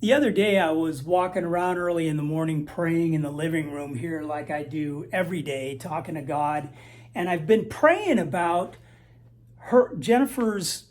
The other day I was walking around early in the morning praying in the living room here like I do every day, talking to God. And I've been praying about Jennifer's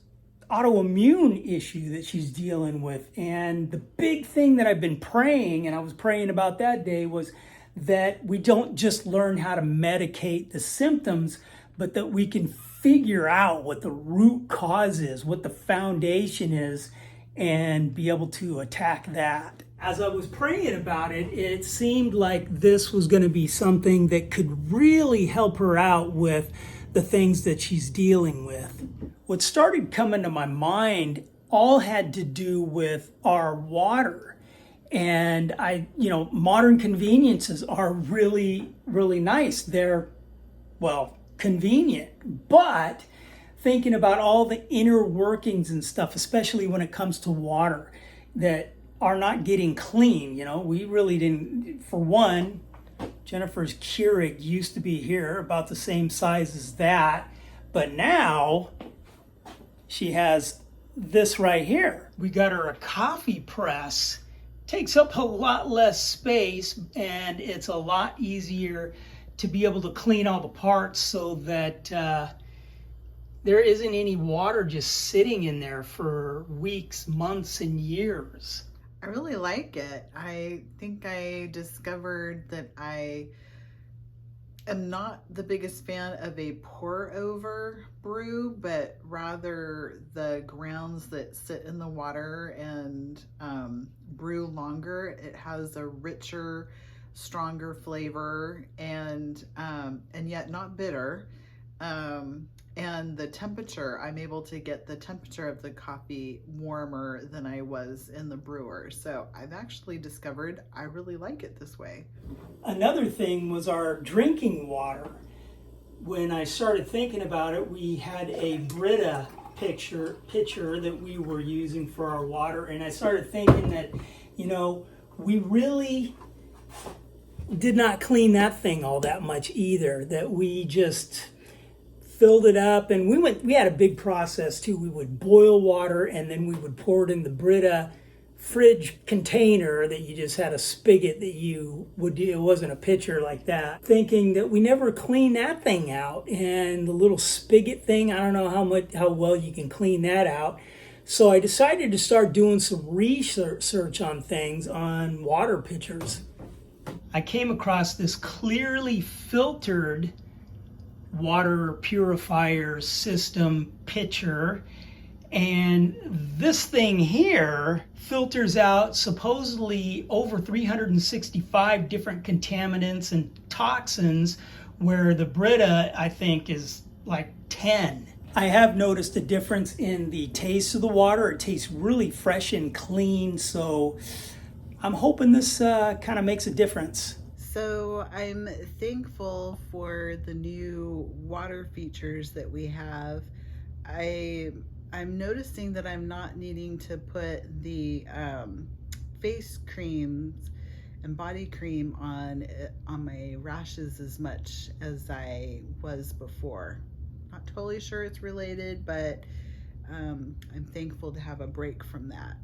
autoimmune issue that she's dealing with. And the big thing that I've been praying, and I was praying about that day, was that we don't just learn how to medicate the symptoms, but that we can figure out what the root cause is, what the foundation is, and be able to attack that. As I was praying about it, it seemed like this was going to be something that could really help her out with the things that she's dealing with. What started coming to my mind all had to do with our water. And modern conveniences are really, really nice. They're, well, convenient, but thinking about all the inner workings and stuff, especially when it comes to water, that are not getting clean. We really didn't, for one, Jennifer's Keurig used to be here about the same size as that, but now she has this right here. We got her a coffee press. Takes up a lot less space, and it's a lot easier to be able to clean all the parts so that there isn't any water just sitting in there for weeks, months, and years. I really like it. I think I discovered that I am not the biggest fan of a pour over brew, but rather the grounds that sit in the water and brew longer. It has a richer, stronger flavor and yet not bitter. And the temperature, I'm able to get the temperature of the coffee warmer than I was in the brewer. So I've actually discovered I really like it this way. Another thing was our drinking water. When I started thinking about it, we had a Brita pitcher that we were using for our water. And I started thinking that, we really did not clean that thing all that much either, that we just filled it up, and we had a big process too. We would boil water and then we would pour it in the Brita fridge container that you just had a spigot that you would do. It wasn't a pitcher like that. Thinking that we never cleaned that thing out, and the little spigot thing, I don't know how well you can clean that out. So I decided to start doing some research on things on water pitchers. I came across this clearly filtered water purifier system pitcher, and this thing here filters out supposedly over 365 different contaminants and toxins, where the Brita I think is like 10. I have noticed a difference in the taste of the water. It tastes really fresh and clean, so I'm hoping this kind of makes a difference. So I'm thankful for the new water features that we have. I'm noticing that I'm not needing to put the face creams and body cream on my rashes as much as I was before. Not totally sure it's related, but I'm thankful to have a break from that.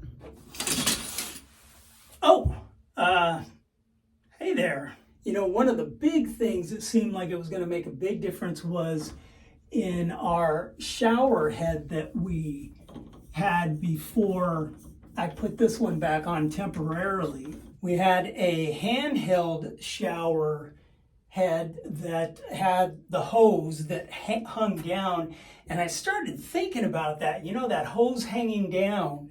Oh, hey there. One of the big things that seemed like it was going to make a big difference was in our shower head that we had before I put this one back on temporarily. We had a handheld shower head that had the hose that hung down, and I started thinking about that. That hose hanging down,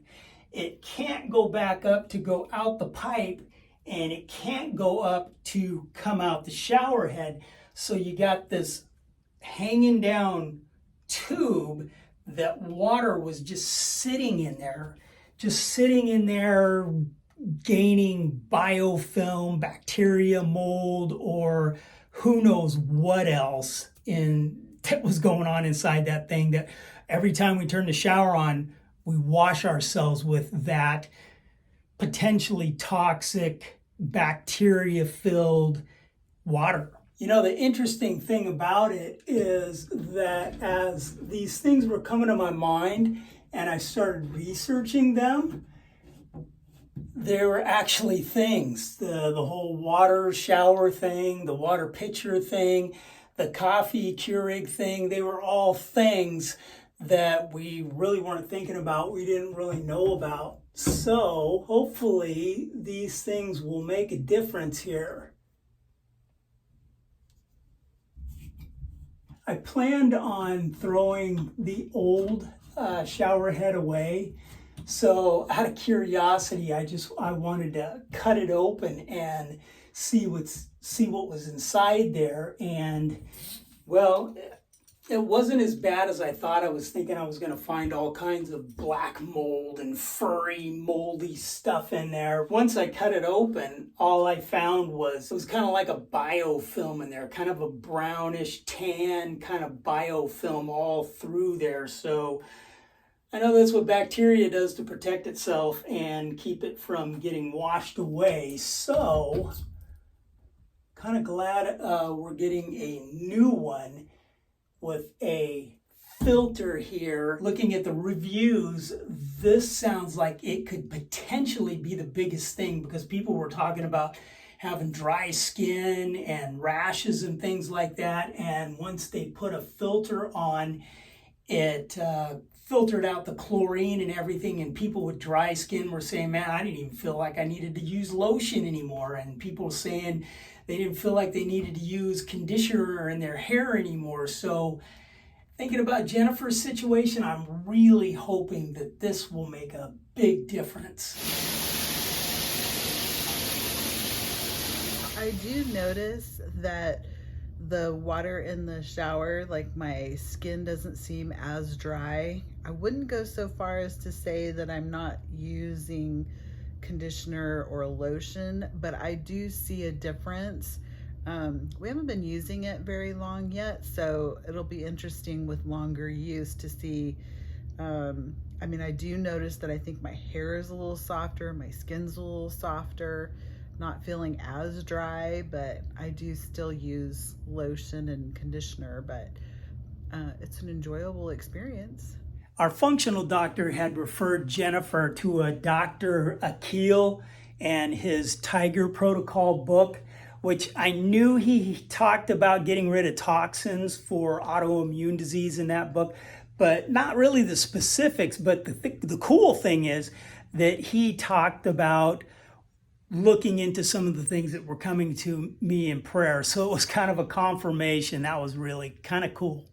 it can't go back up to go out the pipe, and it can't go up to come out the shower head. So you got this hanging down tube that water was just sitting in there, gaining biofilm, bacteria, mold, or who knows what else that was going on inside that thing, that every time we turn the shower on, we wash ourselves with that potentially toxic, bacteria-filled water. The interesting thing about it is that as these things were coming to my mind and I started researching them, There were actually things, the whole water shower thing, the water pitcher thing, the coffee Keurig thing, they were all things that we really weren't thinking about, we didn't really know about. So hopefully these things will make a difference here. I planned on throwing the old shower head away. So out of curiosity, I wanted to cut it open and see what was inside there. And well, it wasn't as bad as I thought. I was thinking I was going to find all kinds of black mold and furry, moldy stuff in there. Once I cut it open, all I found was, it was kind of like a biofilm in there, kind of a brownish tan kind of biofilm all through there. So I know that's what bacteria does to protect itself and keep it from getting washed away. So kind of glad we're getting a new one with a filter here. Looking at the reviews, this sounds like it could potentially be the biggest thing, because people were talking about having dry skin and rashes and things like that. And once they put a filter on, it filtered out the chlorine and everything, and people with dry skin were saying, man, I didn't even feel like I needed to use lotion anymore. And people were saying they didn't feel like they needed to use conditioner in their hair anymore. So thinking about Jennifer's situation, I'm really hoping that this will make a big difference. I do notice that the water in the shower, like my skin doesn't seem as dry. I wouldn't go so far as to say that I'm not using conditioner or lotion, but I do see a difference. We haven't been using it very long yet, so it'll be interesting with longer use to see. I mean, I do notice that I think my hair is a little softer, my skin's a little softer, not feeling as dry, but I do still use lotion and conditioner, but it's an enjoyable experience. Our functional doctor had referred Jennifer to a Dr. Akil and his Tiger Protocol book, which I knew he talked about getting rid of toxins for autoimmune disease in that book, but not really the specifics. But the cool thing is that he talked about looking into some of the things that were coming to me in prayer. So it was kind of a confirmation. That was really kind of cool.